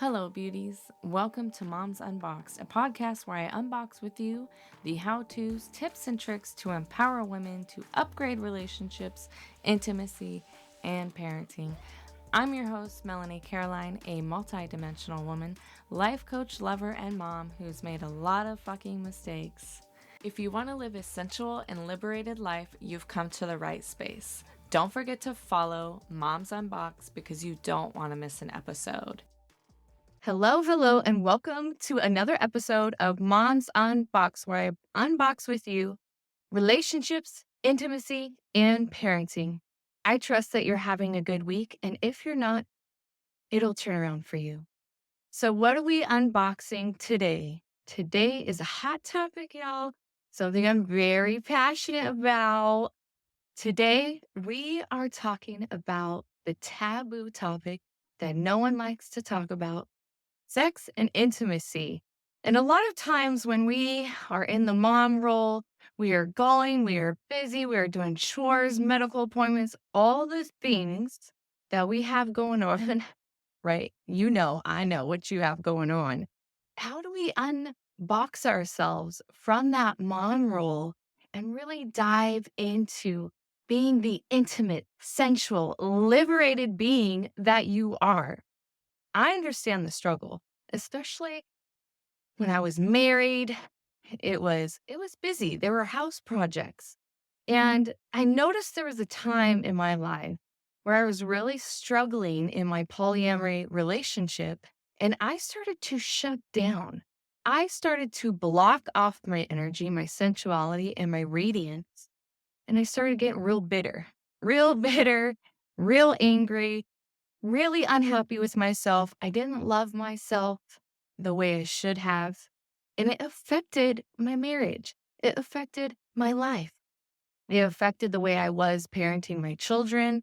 Hello, beauties. Welcome to Moms Unboxed, a podcast where I unbox with you the how to's, tips, and tricks to empower women to upgrade relationships, intimacy, and parenting. I'm your host, Melanie Caroline, a multidimensional woman, life coach, lover, and mom who's made a lot of fucking mistakes. If you want to live a sensual and liberated life, you've come to the right space. Don't forget to follow Moms Unboxed because you don't want to miss an episode. Hello, and welcome to another episode of Moms Unbox, where I unbox with you relationships, intimacy, and parenting. I trust that you're having a good week, and if you're not, it'll turn around for you. So, what are we unboxing today? Today is a hot topic, y'all. Something I'm very passionate about. Today, we are talking about the taboo topic that no one likes to talk about: sex and intimacy. And a lot of times when we are in the mom role, we are going, we are busy, we are doing chores, medical appointments, all the things that we have going on, right? I know what you have going on. How do we unbox ourselves from that mom role and really dive into being the intimate, sensual, liberated being that you are? I understand the struggle, especially when I was married. It was busy. There were house projects. And I noticed there was a time in my life where I was really struggling in my polyamory relationship, and I started to shut down. I started to block off my energy, my sensuality, and my radiance. And I started getting real bitter, real angry, really unhappy with myself. I didn't love myself the way I should have. And it affected my marriage. It affected my life. It affected the way I was parenting my children.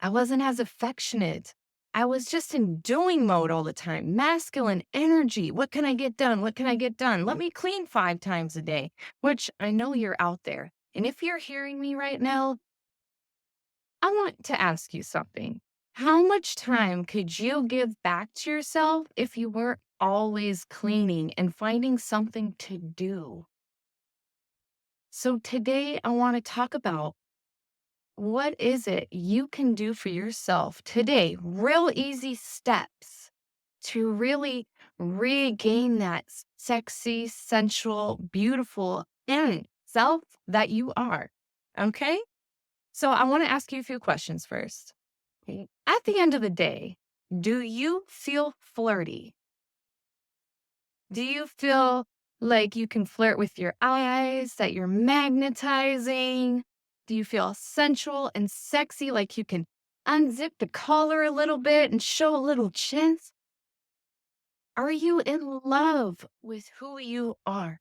I wasn't as affectionate. I was just in doing mode all the time. Masculine energy. What can I get done? What can I get done? Let me clean 5 times a day, which I know you're out there. And if you're hearing me right now, I want to ask you something. How much time could you give back to yourself if you weren't always cleaning and finding something to do? So today I want to talk about what is it you can do for yourself today, real easy steps to really regain that sexy, sensual, beautiful self that you are. Okay? So I want to ask you a few questions first. At the end of the day, do you feel flirty? Do you feel like you can flirt with your eyes, that you're magnetizing? Do you feel sensual and sexy, like you can unzip the collar a little bit and show a little chin? Are you in love with who you are?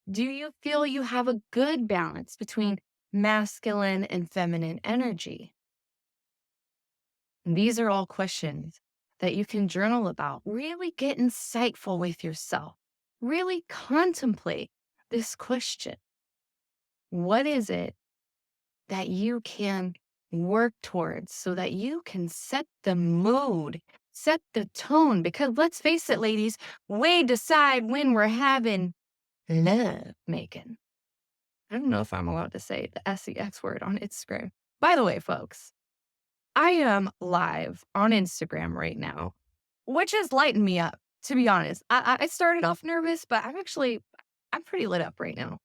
Do you feel you have a good balance between masculine and feminine energy? These are all questions that you can journal about. Really get insightful with yourself. Really contemplate this question. What is it that you can work towards so that you can set the mood, set the tone? Because let's face it, ladies, we decide when we're having love making. I don't know if I'm allowed to say the SEX word on Instagram. By the way, folks, I am live on Instagram right now, which has lightened me up, to be honest. I started off nervous, but I'm pretty lit up right now.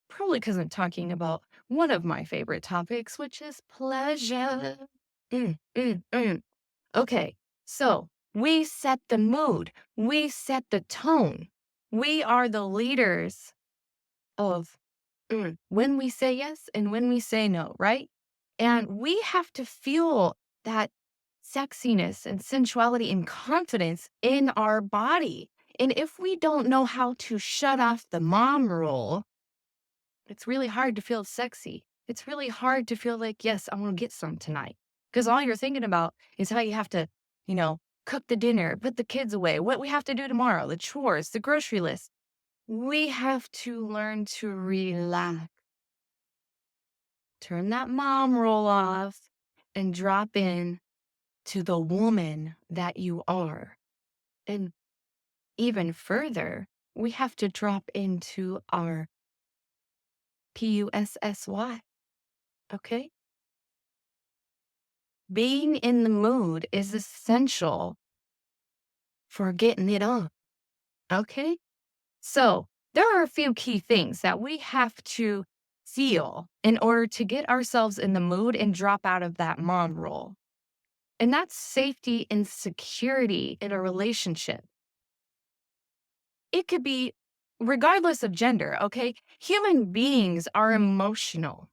Probably because I'm talking about one of my favorite topics, which is pleasure. Mm. Okay, so we set the mood, we set the tone. We are the leaders of when we say yes and when we say no, right? And we have to feel that sexiness and sensuality and confidence in our body. And if we don't know how to shut off the mom role, it's really hard to feel sexy. It's really hard to feel like, yes, I want to get some tonight. Because all you're thinking about is how you have to, cook the dinner, put the kids away, what we have to do tomorrow, the chores, the grocery list. We have to learn to relax. Turn that mom roll off and drop in to the woman that you are. And even further, we have to drop into our PUSSY. Okay? Being in the mood is essential for getting it on. Okay? So, there are a few key things that we have to feel in order to get ourselves in the mood and drop out of that mom role. And that's safety and security in a relationship. It could be regardless of gender, okay? Human beings are emotional.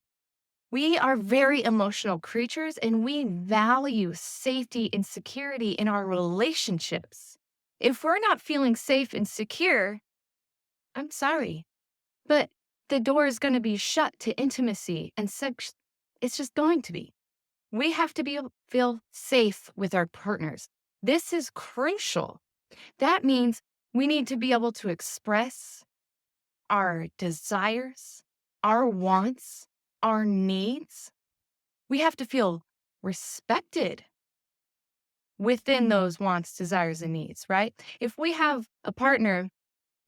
We are very emotional creatures and we value safety and security in our relationships. If we're not feeling safe and secure, I'm sorry, but the door is going to be shut to intimacy and sex. It's just going to be. We have to be able to feel safe with our partners. This is crucial. That means we need to be able to express our desires, our wants, our needs. We have to feel respected within those wants, desires, and needs, right? If we have a partner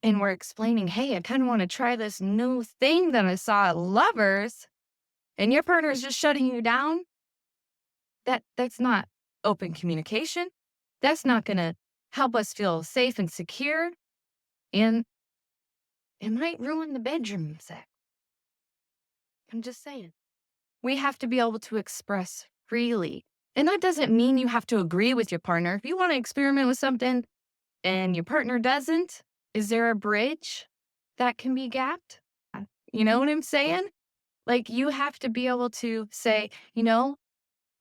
and we're explaining, hey, I kind of want to try this new thing that I saw at Lovers, and your partner is just shutting you down, that's not open communication. That's not going to help us feel safe and secure. And it might ruin the bedroom sex. I'm just saying. We have to be able to express freely. And that doesn't mean you have to agree with your partner. If you want to experiment with something and your partner doesn't, is there a bridge that can be gapped? You know what I'm saying? Like, you have to be able to say,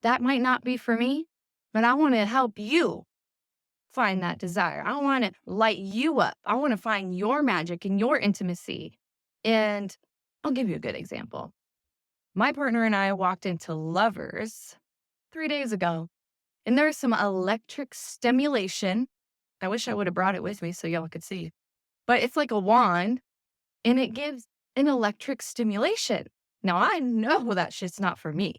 that might not be for me, but I want to help you find that desire. I want to light you up. I want to find your magic and your intimacy. And I'll give you a good example. My partner and I walked into Lovers 3 days ago, and there's some electric stimulation. I wish I would have brought it with me so y'all could see. But it's like a wand, and it gives an electric stimulation. Now, I know that shit's not for me.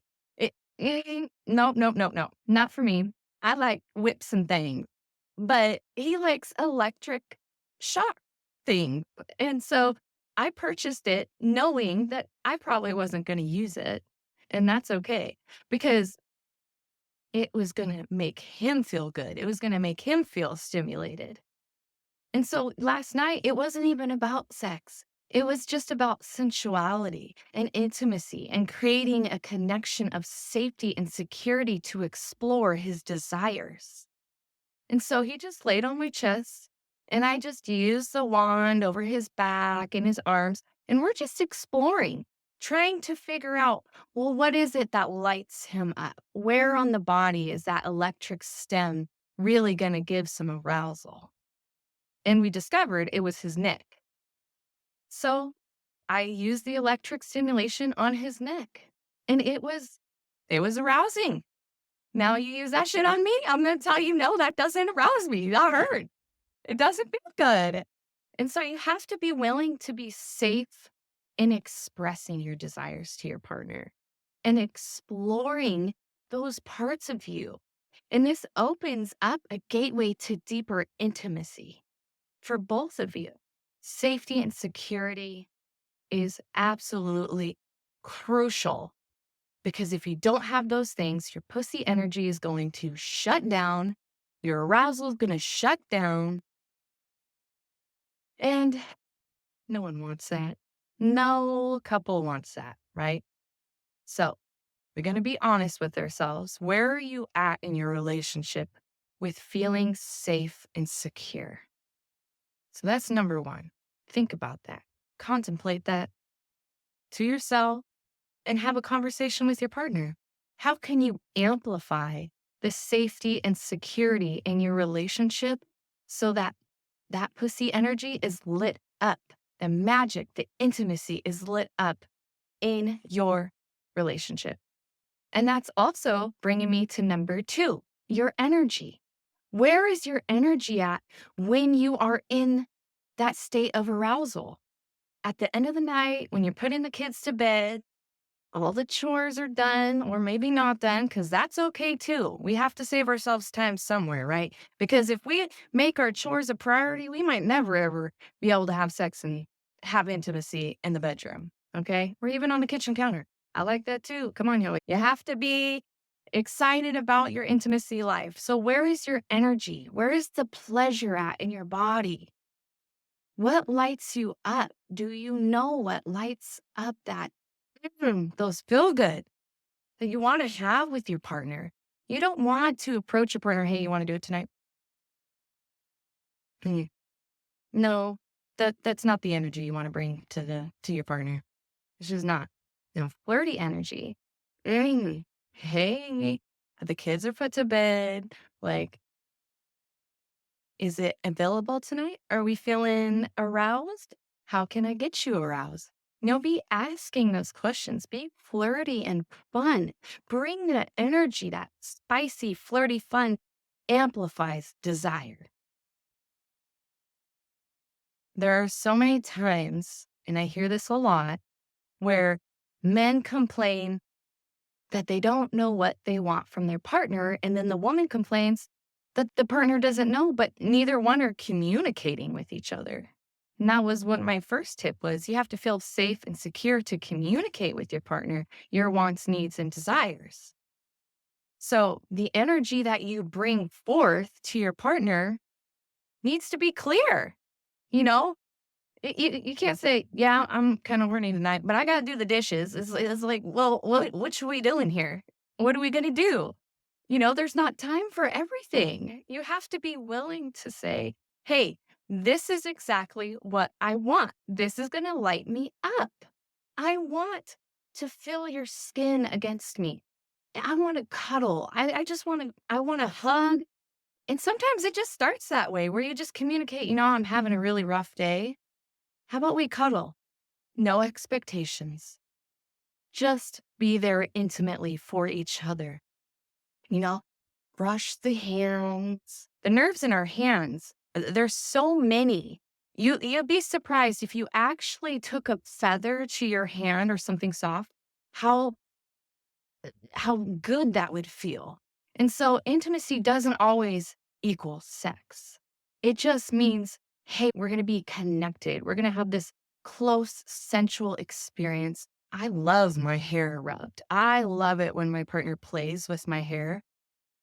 Nope, nope, nope, nope. Not for me. I like whips and things. But he likes electric shock thing. And so I purchased it knowing that I probably wasn't going to use it. And that's okay because it was going to make him feel good. It was going to make him feel stimulated. And so last night, it wasn't even about sex. It was just about sensuality and intimacy and creating a connection of safety and security to explore his desires. And so he just laid on my chest and I just used the wand over his back and his arms. And we're just exploring, trying to figure out, well, what is it that lights him up? Where on the body is that electric stem really going to give some arousal? And we discovered it was his neck. So I used the electric stimulation on his neck and it was arousing. Now you use that shit on me, I'm going to tell you, no, that doesn't arouse me. That hurt. It doesn't feel good. And so you have to be willing to be safe in expressing your desires to your partner and exploring those parts of you. And this opens up a gateway to deeper intimacy for both of you. Safety and security is absolutely crucial. Because if you don't have those things, your pussy energy is going to shut down. Your arousal is going to shut down. And no one wants that. No couple wants that, right? So we're going to be honest with ourselves. Where are you at in your relationship with feeling safe and secure? So that's number one. Think about that. Contemplate that to yourself and have a conversation with your partner. How can you amplify the safety and security in your relationship so that that pussy energy is lit up? The magic, the intimacy is lit up in your relationship. And that's also bringing me to number two, your energy. Where is your energy at when you are in that state of arousal? At the end of the night, when you're putting the kids to bed, all the chores are done, or maybe not done, because that's okay too. We have to save ourselves time somewhere, right? Because if we make our chores a priority, we might never ever be able to have sex and have intimacy in the bedroom. Okay. Or even on the kitchen counter. I like that too. Come on, yo. You have to be excited about your intimacy life. So, where is your energy? Where is the pleasure at in your body? What lights you up? Do you know what lights up those feel good that you want to have with your partner? You don't want to approach your partner, hey, you want to do it tonight? Mm, No, that's not the energy you want to bring to your partner. It's just not. Flirty energy. Hey, the kids are put to bed. Like, is it available tonight? Are we feeling aroused? How can I get you aroused? Be asking those questions. Be flirty and fun. Bring that energy, that spicy, flirty fun amplifies desire. There are so many times, and I hear this a lot, where men complain that they don't know what they want from their partner. And then the woman complains that the partner doesn't know, but neither one are communicating with each other. And that was what my first tip was. You have to feel safe and secure to communicate with your partner, your wants, needs, and desires. So the energy that you bring forth to your partner needs to be clear. You know, you can't say, yeah, I'm kind of horny tonight, but I got to do the dishes. It's like, well, what should we doing here? What are we going to do? There's not time for everything. You have to be willing to say, hey, this is exactly what I want. This is going to light me up. I want to feel your skin against me. I want to cuddle. I want to hug. And sometimes it just starts that way where you just communicate, I'm having a really rough day. How about we cuddle? No expectations. Just be there intimately for each other. Brush the hands. The nerves in our hands, there's so many. You'd be surprised if you actually took a feather to your hand or something soft, how how good that would feel. And so intimacy doesn't always equal sex. It just means, hey, we're going to be connected. We're going to have this close sensual experience. I love my hair rubbed. I love it when my partner plays with my hair.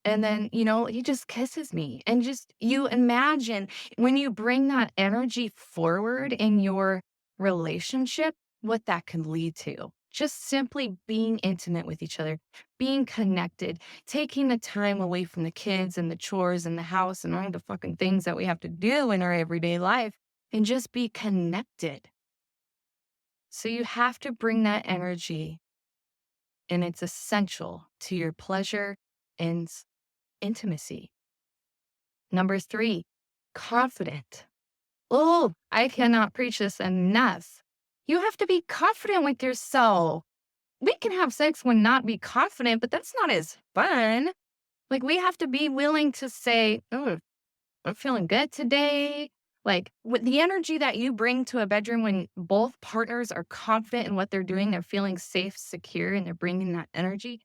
And then, he just kisses me. And just you imagine when you bring that energy forward in your relationship, what that can lead to. Just simply being intimate with each other, being connected, taking the time away from the kids and the chores and the house and all the fucking things that we have to do in our everyday life and just be connected. So you have to bring that energy, and it's essential to your pleasure and intimacy. Number 3, confident. Oh, I cannot preach this enough. You have to be confident with yourself. We can have sex when not be confident, but that's not as fun. Like, we have to be willing to say, oh, I'm feeling good today. Like, with the energy that you bring to a bedroom when both partners are confident in what they're doing, they're feeling safe, secure, and they're bringing that energy,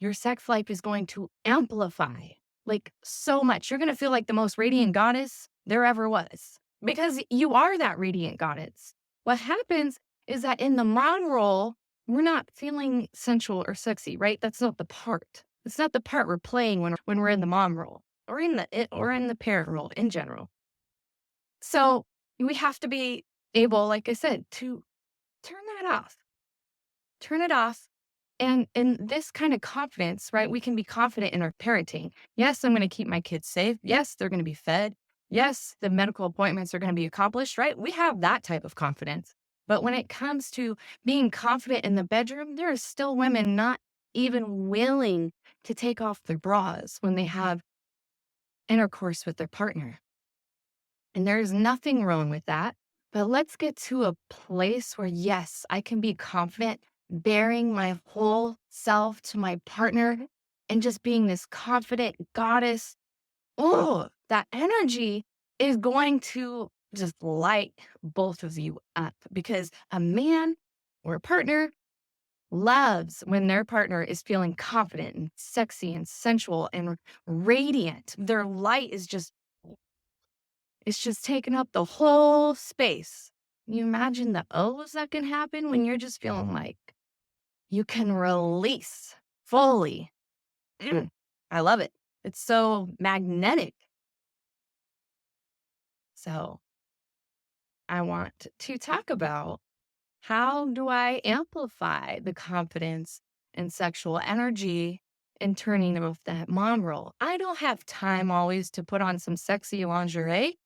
your sex life is going to amplify like so much. You're going to feel like the most radiant goddess there ever was because you are that radiant goddess. What happens is that in the mom role, we're not feeling sensual or sexy, right? That's not the part. It's not the part we're playing when we're in the mom role or in the parent role in general. So we have to be able, like I said, to turn that off. Turn it off. And in this kind of confidence, right, we can be confident in our parenting. Yes, I'm going to keep my kids safe. Yes, they're going to be fed. Yes, the medical appointments are going to be accomplished, right? We have that type of confidence. But when it comes to being confident in the bedroom, there are still women not even willing to take off their bras when they have intercourse with their partner. And there is nothing wrong with that. But let's get to a place where, yes, I can be confident bearing my whole self to my partner and just being this confident goddess. Oh, that energy is going to just light both of you up because a man or a partner, loves when their partner is feeling confident and sexy and sensual and radiant. Their light is just, it's just taking up the whole space. You imagine the O's that can happen when you're just feeling like you can release fully. I love it. It's so magnetic. So I want to talk about, how do I amplify the confidence and sexual energy and turning off that mom role? I don't have time always to put on some sexy lingerie.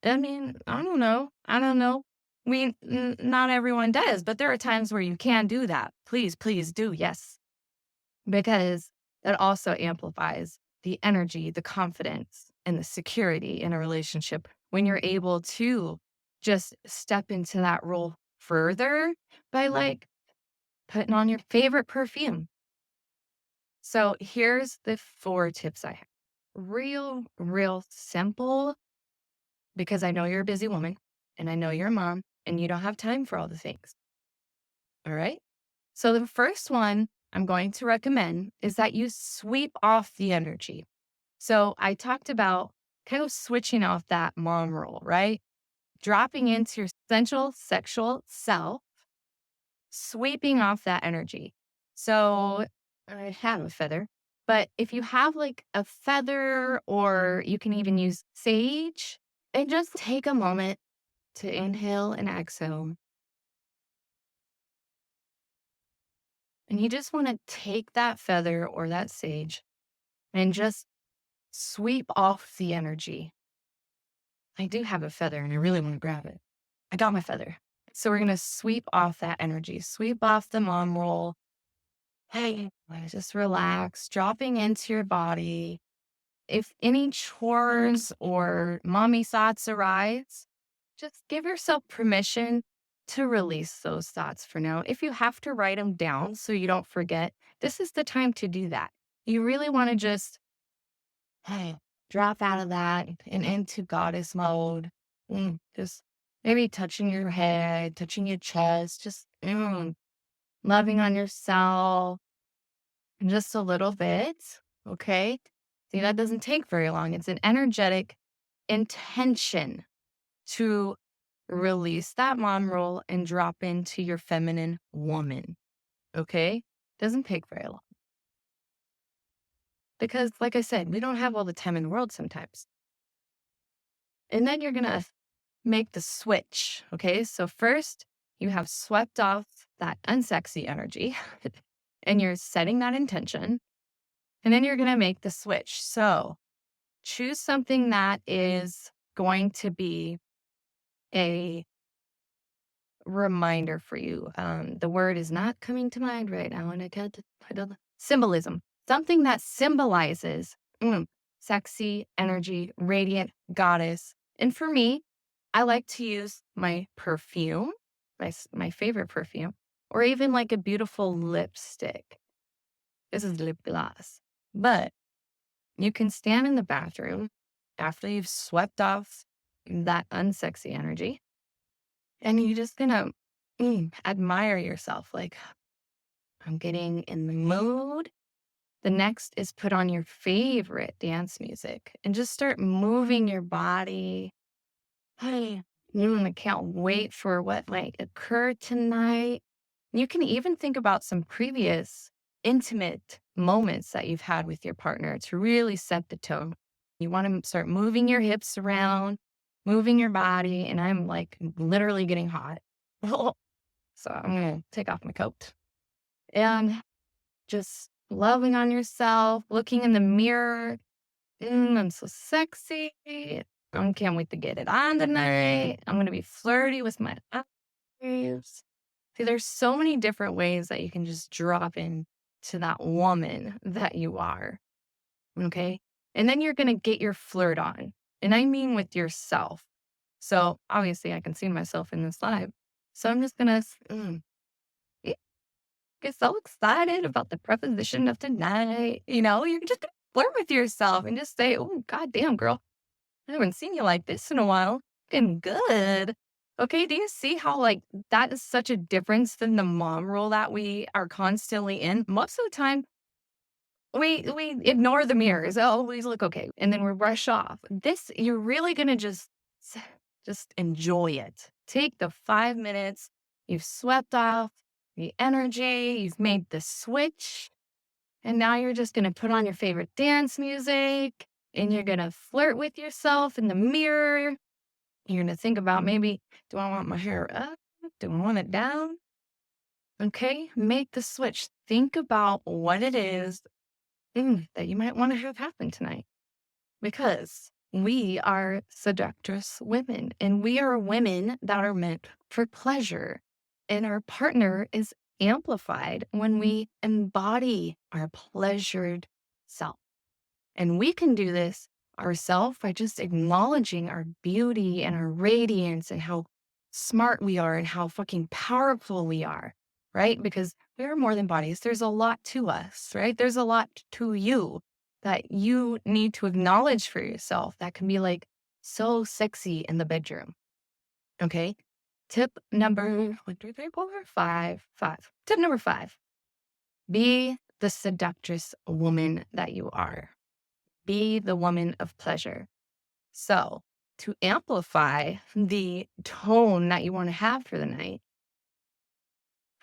I mean, I don't know. I don't know. Not everyone does, but there are times where you can do that. Please, please do. Yes. Because that also amplifies the energy, the confidence, and the security in a relationship when you're able to just step into that role further by like putting on your favorite perfume. So here's the 4 tips I have. Real simple, because I know you're a busy woman and I know you're a mom and you don't have time for all the things. All right. So the first one I'm going to recommend is that you sweep off the energy. So I talked about kind of switching off that mom role, right? Dropping into your essential sexual self, sweeping off that energy. So I have a feather, but if you have like a feather, or you can even use sage, and just take a moment to inhale and exhale. And you just want to take that feather or that sage and just sweep off the energy. I do have a feather and I really want to grab it. I got my feather. So we're going to sweep off that energy, sweep off the mom roll. Hey, just relax, dropping into your body. If any chores or mommy thoughts arise, just give yourself permission to release those thoughts for now. If you have to write them down so you don't forget, this is the time to do that. You really want to just, hey, drop out of that and into goddess mode. Just maybe touching your head, touching your chest, just loving on yourself just a little bit. Okay. See, that doesn't take very long. It's an energetic intention to release that mom role and drop into your feminine woman. Okay. Doesn't take very long. Because, like I said, we don't have all the time in the world sometimes. And then you're going to make the switch. Okay. So, first, you have swept off that unsexy energy and you're setting that intention. And then you're going to make the switch. So, choose something that is going to be a reminder for you. The word is not coming to mind right now, and I can't. Symbolism. Something that symbolizes sexy, energy, radiant goddess. And for me, I like to use my perfume, my favorite perfume, or even like a beautiful lipstick. This is lip gloss. But you can stand in the bathroom after you've swept off that unsexy energy, and you're just gonna admire yourself. Like, I'm getting in the mood. The next is put on your favorite dance music and just start moving your body. Hey, I can't wait for what might occur tonight. You can even think about some previous intimate moments that you've had with your partner to really set the tone. You want to start moving your hips around, moving your body, and I'm like literally getting hot. So I'm going to take off my coat and just loving on yourself, looking in the mirror. I'm so sexy. I can't wait to get it on tonight. I'm going to be flirty with my eyes. See, there's so many different ways that you can just drop in to that woman that you are. Okay. And then you're going to get your flirt on. And I mean with yourself. So obviously I can see myself in this live. So I'm just going to get so excited about the preposition of tonight. You're just going to flirt with yourself and just say, oh, goddamn, girl, I haven't seen you like this in a while. Looking good. Okay, do you see how, like, that is such a difference than the mom role that we are constantly in? Most of the time, we ignore the mirrors. Oh, always look okay, and then we rush off. This, you're really gonna just enjoy it. Take the 5 minutes. You've swept off the energy. You've made the switch, and now you're just gonna put on your favorite dance music, and you're gonna flirt with yourself in the mirror. You're gonna think about, maybe, do I want my hair up? Do I want it down? Okay, make the switch. Think about what it is that you might want to have happen tonight, because we are seductress women, and we are women that are meant for pleasure. And our partner is amplified when we embody our pleasured self. And we can do this ourselves by just acknowledging our beauty and our radiance and how smart we are and how fucking powerful we are, right? Because we are more than bodies. There's a lot to us, right? There's a lot to you that you need to acknowledge for yourself that can be like so sexy in the bedroom. Okay. Tip number 1, 2, 3, 4, 5. Tip number 5: be the seductress woman that you are. Be the woman of pleasure. So, to amplify the tone that you want to have for the night,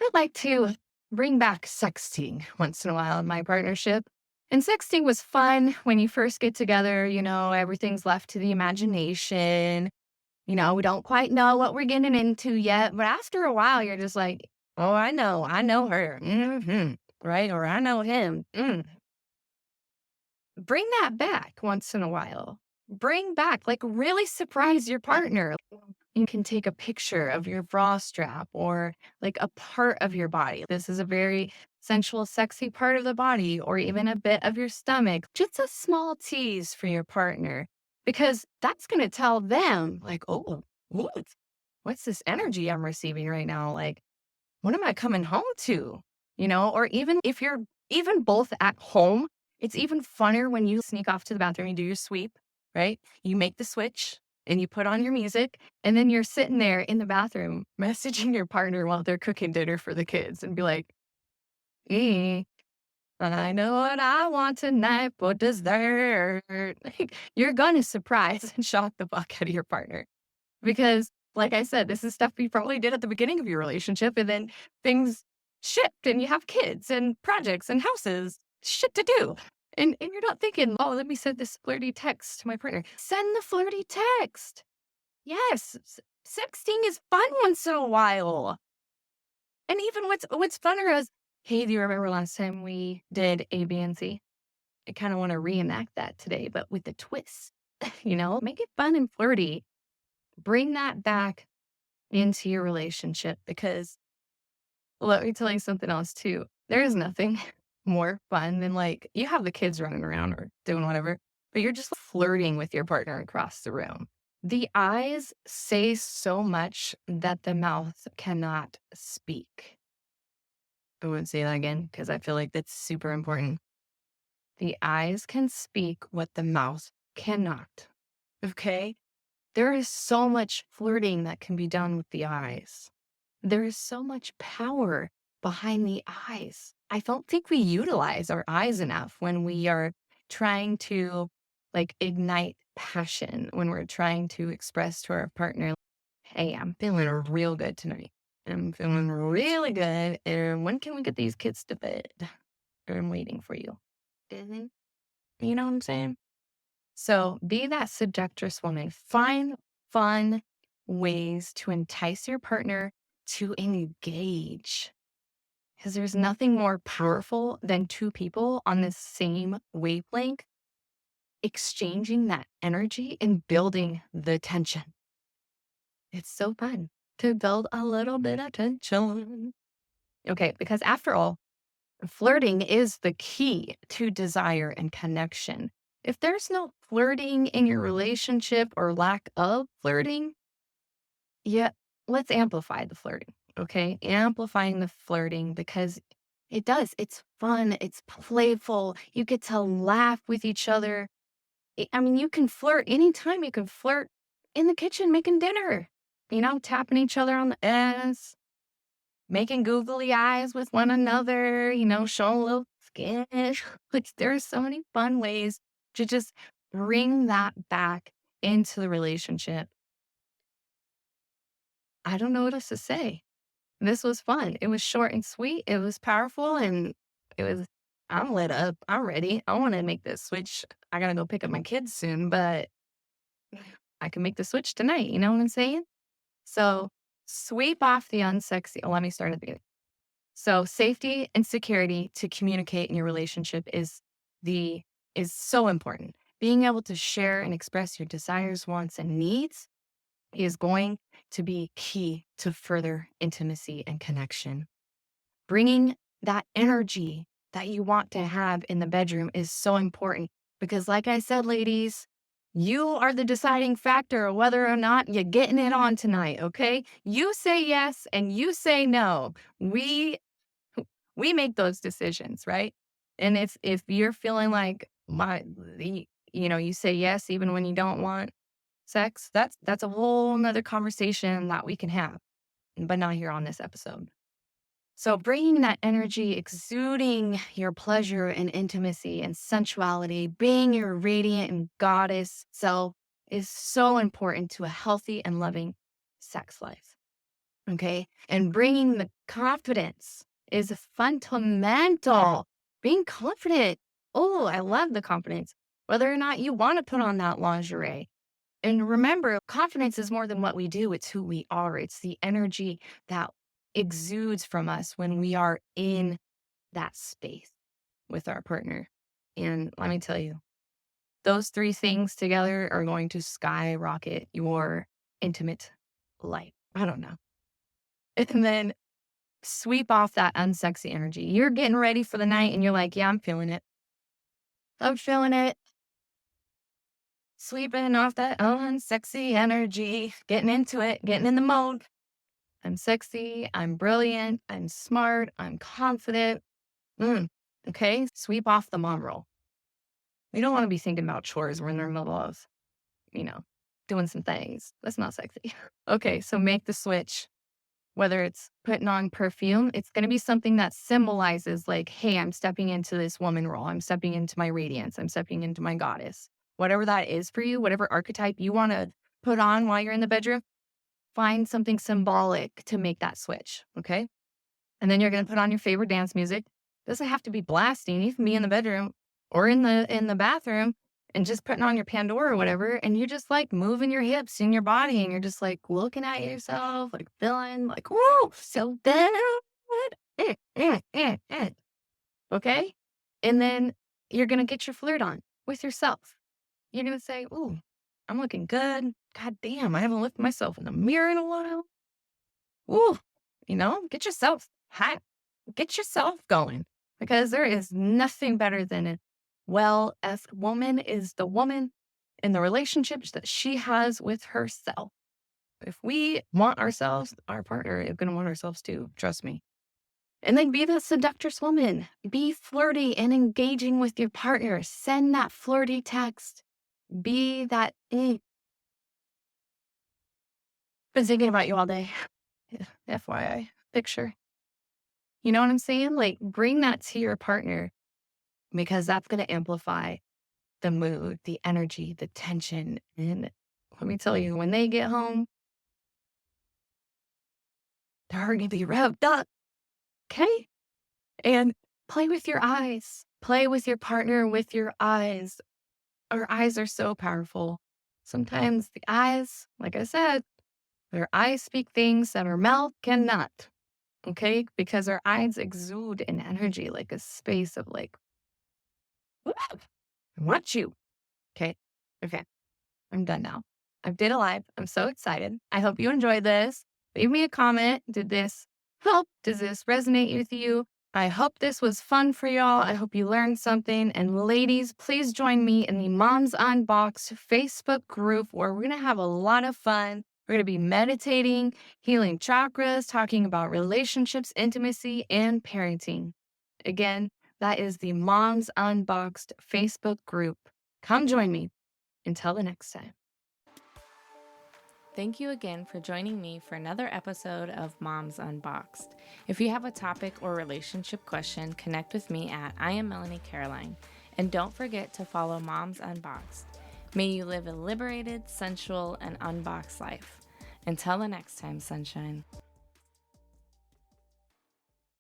I'd like to bring back sexting once in a while in my partnership. And sexting was fun when you first get together. Everything's left to the imagination. We don't quite know what we're getting into yet. But after a while, you're just like, oh, I know her. Right? Or I know him. Bring that back once in a while. Bring back, like, really surprise your partner. You can take a picture of your bra strap or like a part of your body. This is a very sensual, sexy part of the body, or even a bit of your stomach. Just a small tease for your partner, because that's going to tell them, like, oh, what's this energy I'm receiving right now? Like, what am I coming home to? Or even if you're even both at home, it's even funner when you sneak off to the bathroom, you do your sweep, right? You make the switch and you put on your music, and then you're sitting there in the bathroom messaging your partner while they're cooking dinner for the kids and be like, "Eh, I know what I want tonight for dessert." Like, you're gonna surprise and shock the fuck out of your partner. Because, like I said, this is stuff you probably did at the beginning of your relationship, and then things shift and you have kids and projects and houses, shit to do. And you're not thinking, oh, let me send this flirty text to my partner. Send the flirty text. Yes, sexting is fun once in a while. And even what's funner is, hey, do you remember last time we did A, B, and C? I kind of want to reenact that today, but with a twist. Make it fun and flirty. Bring that back into your relationship, because let me tell you something else too. There is nothing more fun than, like, you have the kids running around or doing whatever, but you're just flirting with your partner across the room. The eyes say so much that the mouth cannot speak. I would say that again because I feel like that's super important. The eyes can speak what the mouth cannot. Okay? There is so much flirting that can be done with the eyes. There is so much power behind the eyes. I don't think we utilize our eyes enough when we are trying to, like, ignite passion, when we're trying to express to our partner, hey, I'm feeling real good tonight. I'm feeling really good. And when can we get these kids to bed? I'm waiting for you. Mhm. You know what I'm saying? So be that seductress woman. Find fun ways to entice your partner to engage. Because there's nothing more powerful than two people on the same wavelength exchanging that energy and building the tension. It's so fun to build a little bit of tension. Okay, because after all, flirting is the key to desire and connection. If there's no flirting in your relationship, or lack of flirting, yeah, let's amplify the flirting. Okay, amplifying the flirting, because it's fun, it's playful. You get to laugh with each other. I mean, you can flirt anytime. You can flirt in the kitchen making dinner. tapping each other on the ass, making googly eyes with one another, showing a little skin. Like, there are so many fun ways to just bring that back into the relationship. I don't know what else to say. This was fun. It was short and sweet. It was powerful, and it was, I'm lit up. I'm ready. I want to make this switch. I got to go pick up my kids soon, but I can make the switch tonight. You know what I'm saying? So sweep off the unsexy. Oh, let me start at the beginning. So safety and security to communicate in your relationship is so important. Being able to share and express your desires, wants, and needs is going to be key to further intimacy and connection. Bringing that energy that you want to have in the bedroom is so important because, like I said, ladies, you are the deciding factor of whether or not you're getting it on tonight, okay? You say yes and you say no. We make those decisions, right? And if you're feeling like you say yes even when you don't want sex, that's a whole nother conversation that we can have, but not here on this episode. So bringing that energy, exuding your pleasure and intimacy and sensuality, being your radiant and goddess self is so important to a healthy and loving sex life. Okay. And bringing the confidence is fundamental. Being confident. Oh, I love the confidence. Whether or not you want to put on that lingerie. And remember, confidence is more than what we do. It's who we are. It's the energy that exudes from us when we are in that space with our partner. And let me tell you, those three things together are going to skyrocket your intimate life. I don't know. And then sweep off that unsexy energy. You're getting ready for the night and you're like, yeah, I'm feeling it. I'm feeling it. Sweeping off that unsexy energy, getting into it, getting in the mode. I'm sexy, I'm brilliant, I'm smart, I'm confident. Okay, sweep off the mom role. We don't want to be thinking about chores when we're in the middle of, doing some things. That's not sexy. Okay, so make the switch. Whether it's putting on perfume, it's going to be something that symbolizes like, hey, I'm stepping into this woman role. I'm stepping into my radiance. I'm stepping into my goddess. Whatever that is for you, whatever archetype you want to put on while you're in the bedroom, find something symbolic to make that switch. Okay. And then you're going to put on your favorite dance music. Doesn't have to be blasting. You can be in the bedroom or in the bathroom and just putting on your Pandora or whatever. And you're just like moving your hips in your body. And you're just like looking at yourself, like feeling like, whoa, so good. Okay. And then you're going to get your flirt on with yourself. You're going to say, ooh, I'm looking good. God damn, I haven't looked at myself in the mirror in a while. Ooh, get yourself hot. Get yourself going because there is nothing better than a well-esque woman is the woman in the relationships that she has with herself. If we want ourselves, our partner is going to want ourselves too. Trust me. And then be the seductress woman. Be flirty and engaging with your partner. Send that flirty text. Be that. Been thinking about you all day. FYI, picture. You know what I'm saying? Like, bring that to your partner because that's going to amplify the mood, the energy, the tension. And let me tell you, when they get home, they're going to be revved up. Okay? And play with your eyes. Play with your partner with your eyes. Our eyes are so powerful. Sometimes the eyes, like I said, their eyes speak things that our mouth cannot. Okay? Because our eyes exude an energy, like a space of like, I want you. Okay. Okay. I'm done now. I did a live. I'm so excited. I hope you enjoyed this. Leave me a comment. Did this help? Does this resonate with you? I hope this was fun for y'all. I hope you learned something. And ladies, please join me in the Moms Unboxed Facebook group where we're going to have a lot of fun. We're going to be meditating, healing chakras, talking about relationships, intimacy, and parenting. Again, that is the Moms Unboxed Facebook group. Come join me. Until the next time. Thank you again for joining me for another episode of Moms Unboxed. If you have a topic or relationship question, connect with me at I am Melanie Caroline. And don't forget to follow Moms Unboxed. May you live a liberated, sensual, and unboxed life. Until the next time, sunshine.